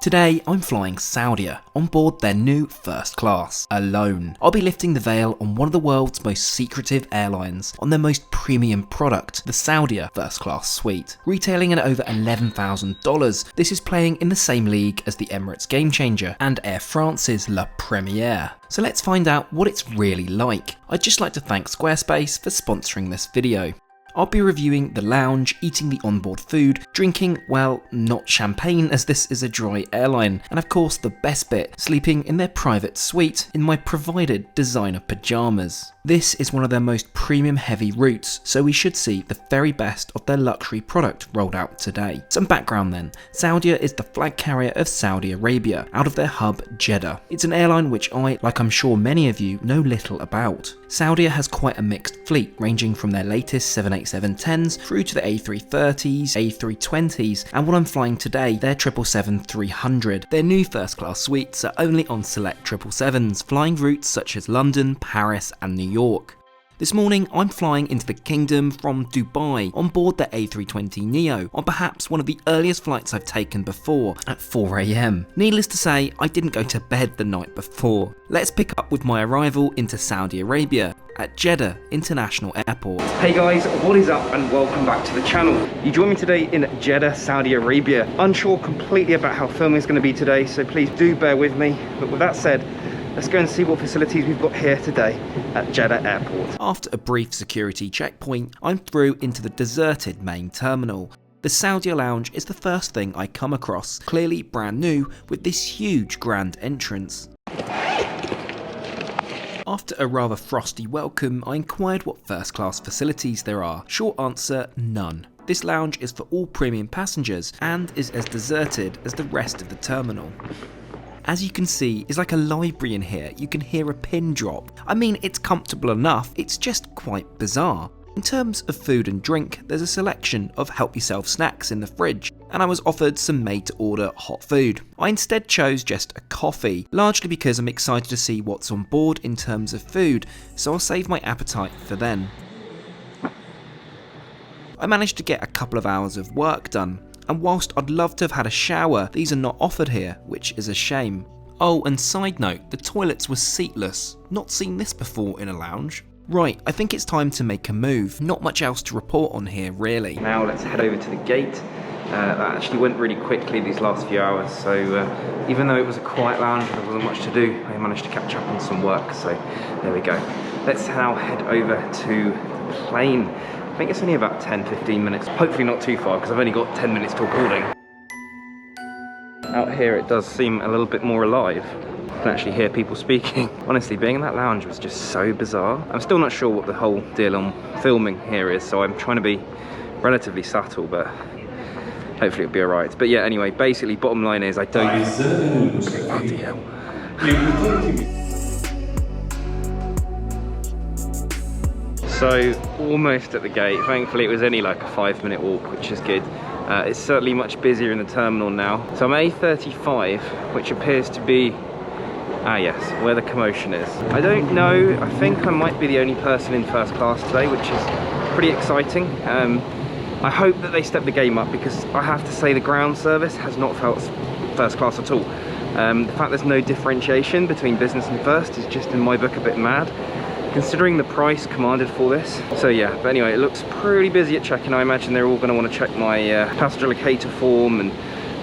Today, I'm flying Saudia on board their new first class, alone. I'll be lifting the veil on one of the world's most secretive airlines on their most premium product, the Saudia First Class suite. Retailing at over $11,000, this is playing in the same league as the Emirates Game Changer and Air France's La Première. So let's find out what it's really like. I'd just like to thank Squarespace for sponsoring this video. I'll be reviewing the lounge, eating the onboard food, drinking, well, not champagne as this is a dry airline, and of course the best bit, sleeping in their private suite in my provided designer pyjamas. This is one of their most premium heavy routes, so we should see the very best of their luxury product rolled out today. Some background then, Saudia is the flag carrier of Saudi Arabia, out of their hub Jeddah. It's an airline which I, like I'm sure many of you, know little about. Saudia has quite a mixed fleet, ranging from their latest 787-10s through to the A330s, A320s, and what I'm flying today, their 777-300. Their new first class suites are only on select 777s, flying routes such as London, Paris, and New York. This morning, I'm flying into the kingdom from Dubai on board the A320neo on perhaps one of the earliest flights I've taken before at 4 AM. Needless to say, I didn't go to bed the night before. Let's pick up with my arrival into Saudi Arabia at Jeddah International Airport. Hey guys, what is up and welcome back to the channel. You join me today in Jeddah, Saudi Arabia. Unsure completely about how filming is going to be today, so please do bear with me. But with that said, let's go and see what facilities we've got here today at Jeddah Airport. After a brief security checkpoint, I'm through into the deserted main terminal. The Saudia Lounge is the first thing I come across, clearly brand new with this huge grand entrance. After a rather frosty welcome, I inquired what first class facilities there are. Short answer, none. This lounge is for all premium passengers and is as deserted as the rest of the terminal. As you can see, it's like a library in here. You can hear a pin drop. I mean, it's comfortable enough, it's just quite bizarre. In terms of food and drink, there's a selection of help yourself snacks in the fridge, and I was offered some made to order hot food. I instead chose just a coffee, largely because I'm excited to see what's on board in terms of food, so I'll save my appetite for then. I managed to get a couple of hours of work done. And whilst I'd love to have had a shower, these are not offered here, which is a shame. Oh, and side note, the toilets were seatless. Not seen this before in a lounge. Right, I think it's time to make a move. Not much else to report on here, really. Now let's head over to the gate. That actually went really quickly these last few hours, so even though it was a quiet lounge, there wasn't much to do, I managed to catch up on some work, so there we go. Let's now head over to the plane. I think it's only about 10-15 minutes, hopefully not too far because I've only got 10 minutes till boarding. Out here it does seem a little bit more alive. I can actually hear people speaking. Honestly, being in that lounge was just so bizarre. I'm still not sure what the whole deal on filming here is, so I'm trying to be relatively subtle, but hopefully it'll be alright. But yeah, anyway, basically bottom line is I don't... Bloody hell. So, almost at the gate. Thankfully it was only like a 5-minute walk, which is good. It's certainly much busier in the terminal now. So I'm A35, which appears to be, yes, where the commotion is. I don't know, I think I might be the only person in first class today, which is pretty exciting. I hope that they step the game up because I have to say the ground service has not felt first class at all. The fact there's no differentiation between business and first is just in my book a bit mad, considering the price commanded for this. So yeah, but anyway, it looks pretty busy at check-in. I imagine they're all going to want to check my passenger locator form and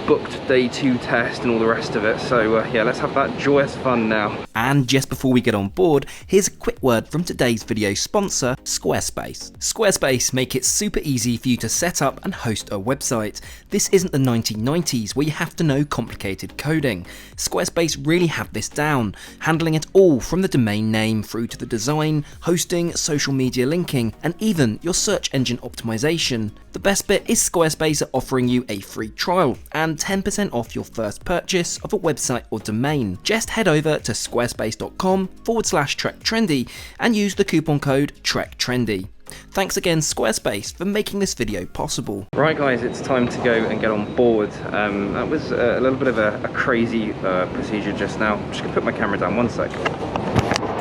booked day 2 test and all the rest of it. So yeah, let's have that joyous fun now. And just before we get on board, here's a quick word from today's video sponsor, Squarespace. Squarespace make it super easy for you to set up and host a website. This isn't the 1990s where you have to know complicated coding. Squarespace really have this down, handling it all from the domain name through to the design, hosting, social media linking, and even your search engine optimization. The best bit is Squarespace are offering you a free trial and 10% off your first purchase of a website or domain. Just head over to squarespace.com/TrekTrendy and use the coupon code TrekTrendy. Thanks again Squarespace for making this video possible. Right guys, it's time to go and get on board. That was a little bit of a crazy procedure just now. I'm just gonna put my camera down one sec.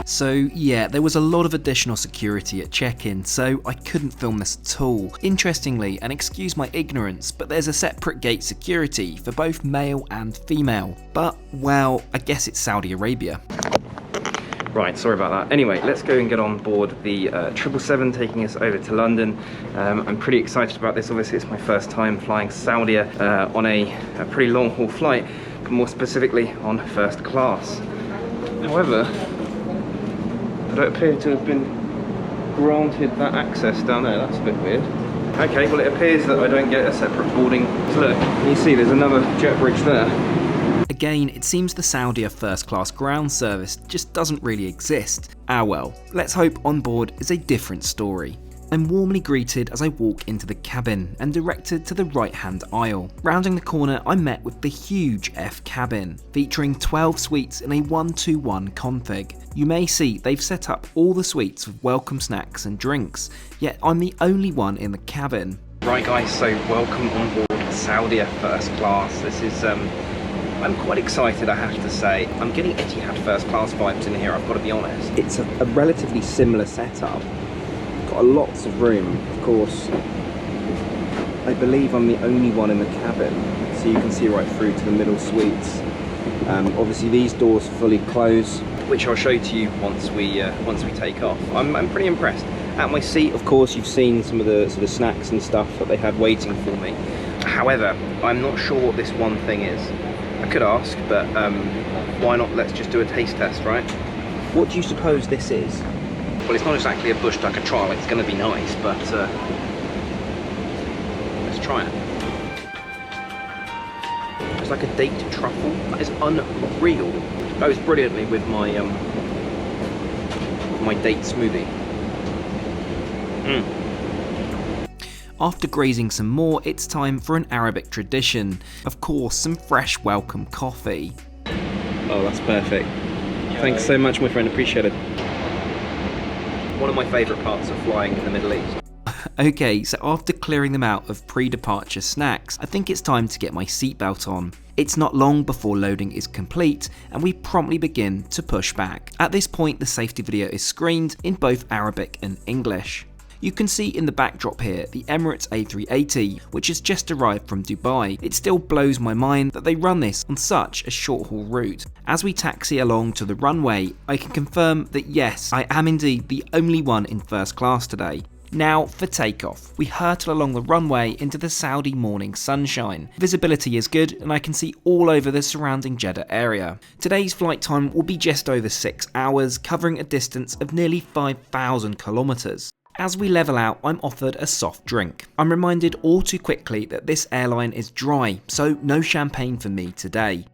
So yeah, there was a lot of additional security at check-in, so I couldn't film this at all. Interestingly, and excuse my ignorance, but there's a separate gate security for both male and female. But, well, I guess it's Saudi Arabia. Right, sorry about that. Anyway, let's go and get on board the 777 taking us over to London. I'm pretty excited about this. Obviously, it's my first time flying Saudia on a pretty long haul flight, but more specifically on first class. However, I don't appear to have been granted that access down there. That's a bit weird. Okay, well, it appears that I don't get a separate boarding. So look, you see there's another jet bridge there. Again, it seems the Saudia First Class ground service just doesn't really exist. Ah well, let's hope on board is a different story. I'm warmly greeted as I walk into the cabin and directed to the right-hand aisle. Rounding the corner, I'm met with the huge F cabin, featuring 12 suites in a 1-2-1 config. You may see they've set up all the suites with welcome snacks and drinks, yet I'm the only one in the cabin. Right guys, so welcome on board Saudia First Class. This is I'm quite excited, I have to say. I'm getting Etihad First Class vibes in here, I've got to be honest. It's a relatively similar setup. Got lots of room, of course. I believe I'm the only one in the cabin, so you can see right through to the middle suites. Obviously these doors fully close, which I'll show to you once we take off. I'm pretty impressed. At my seat, of course, you've seen some of the sort of snacks and stuff that they had waiting for me. However, I'm not sure what this one thing is. I could ask, but why not? Let's just do a taste test, right? What do you suppose this is? Well, it's not exactly a bush ducker trial. It's going to be nice, but let's try it. It's like a date truffle. That is unreal. Goes brilliantly with my date smoothie. After grazing some more, it's time for an Arabic tradition. Of course, some fresh welcome coffee. Oh, that's perfect. Thanks so much, my friend. Appreciate it. One of my favourite parts of flying in the Middle East. Okay, so after clearing them out of pre-departure snacks, I think it's time to get my seatbelt on. It's not long before loading is complete, and we promptly begin to push back. At this point, the safety video is screened in both Arabic and English. You can see in the backdrop here the Emirates A380, which has just arrived from Dubai. It still blows my mind that they run this on such a short haul route. As we taxi along to the runway, I can confirm that yes, I am indeed the only one in first class today. Now for takeoff, we hurtle along the runway into the Saudi morning sunshine. Visibility is good and I can see all over the surrounding Jeddah area. Today's flight time will be just over 6 hours, covering a distance of nearly 5,000 kilometers. As we level out, I'm offered a soft drink. I'm reminded all too quickly that this airline is dry, so no champagne for me today.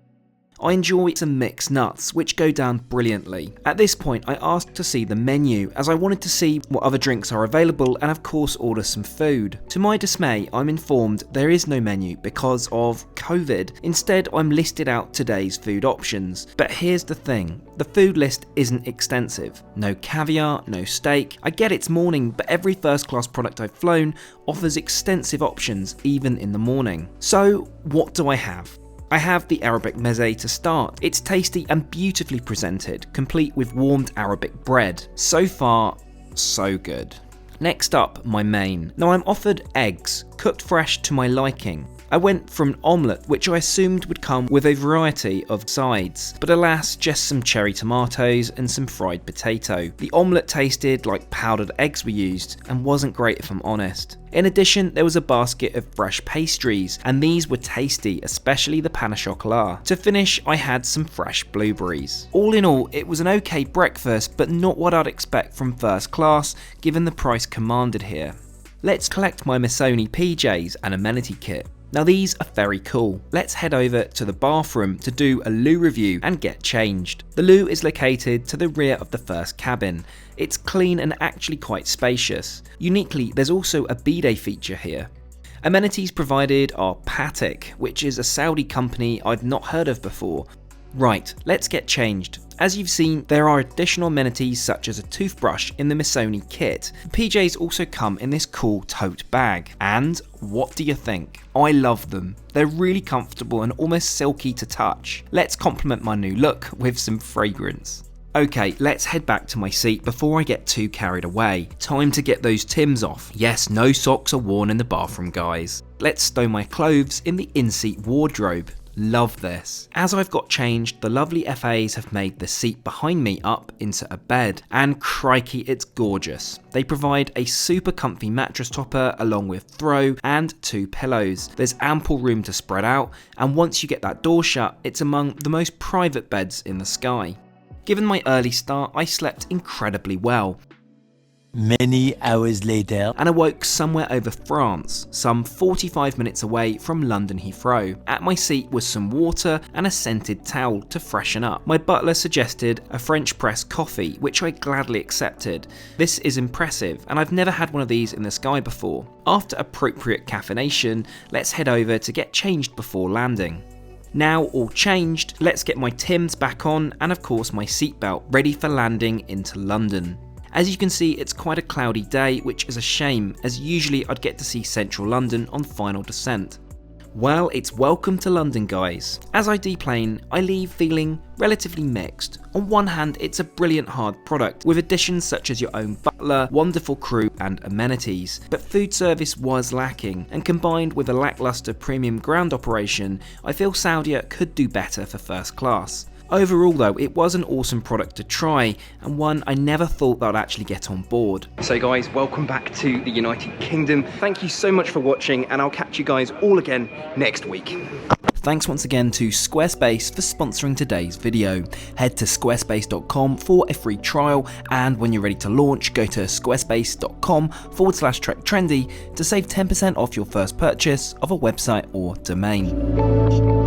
I enjoy some mixed nuts, which go down brilliantly. At this point, I asked to see the menu, as I wanted to see what other drinks are available and of course order some food. To my dismay, I'm informed there is no menu because of COVID. Instead, I'm listed out today's food options. But here's the thing, the food list isn't extensive. No caviar, no steak. I get it's morning, but every first class product I've flown offers extensive options even in the morning. So what do I have? I have the Arabic meze to start. It's tasty and beautifully presented, complete with warmed Arabic bread. So far, so good. Next up, my main. Now I'm offered eggs, cooked fresh to my liking. I went for an omelette, which I assumed would come with a variety of sides, but alas, just some cherry tomatoes and some fried potato. The omelette tasted like powdered eggs were used, and wasn't great if I'm honest. In addition, there was a basket of fresh pastries, and these were tasty, especially the pain au chocolat. To finish, I had some fresh blueberries. All in all, it was an okay breakfast, but not what I'd expect from first class, given the price commanded here. Let's collect my Missoni PJs and amenity kit. Now these are very cool. Let's head over to the bathroom to do a loo review and get changed. The loo is located to the rear of the first cabin. It's clean and actually quite spacious. Uniquely, there's also a bidet feature here. Amenities provided are Patek, which is a Saudi company I've not heard of before. Right, let's get changed. As you've seen, there are additional amenities such as a toothbrush in the Missoni kit. The PJs also come in this cool tote bag. And what do you think? I love them. They're really comfortable and almost silky to touch. Let's complement my new look with some fragrance. Okay, let's head back to my seat before I get too carried away. Time to get those Tims off. Yes, no socks are worn in the bathroom, guys. Let's stow my clothes in the in-seat wardrobe. Love this. As I've got changed, the lovely FAs have made the seat behind me up into a bed, and crikey, it's gorgeous. They provide a super comfy mattress topper along with throw and 2 pillows. There's ample room to spread out, and once you get that door shut, it's among the most private beds in the sky. Given my early start, I slept incredibly well. Many hours later, and awoke somewhere over France, some 45 minutes away from London Heathrow. At my seat was some water and a scented towel to freshen up. My butler suggested a French press coffee, which I gladly accepted. This is impressive, and I've never had one of these in the sky before. After appropriate caffeination, let's head over to get changed before landing. Now all changed, let's get my Tims back on and of course my seatbelt ready for landing into London. As you can see, it's quite a cloudy day, which is a shame, as usually I'd get to see central London on final descent. Well, it's welcome to London, guys. As I deplane, I leave feeling relatively mixed. On one hand, it's a brilliant hard product, with additions such as your own butler, wonderful crew and amenities, but food service was lacking, and combined with a lackluster premium ground operation, I feel Saudia could do better for first class. Overall though, it was an awesome product to try, and one I never thought that I'd actually get on board. So guys, welcome back to the United Kingdom. Thank you so much for watching, and I'll catch you guys all again next week. Thanks once again to Squarespace for sponsoring today's video. Head to squarespace.com for a free trial, and when you're ready to launch, go to squarespace.com/trektrendy to save 10% off your first purchase of a website or domain.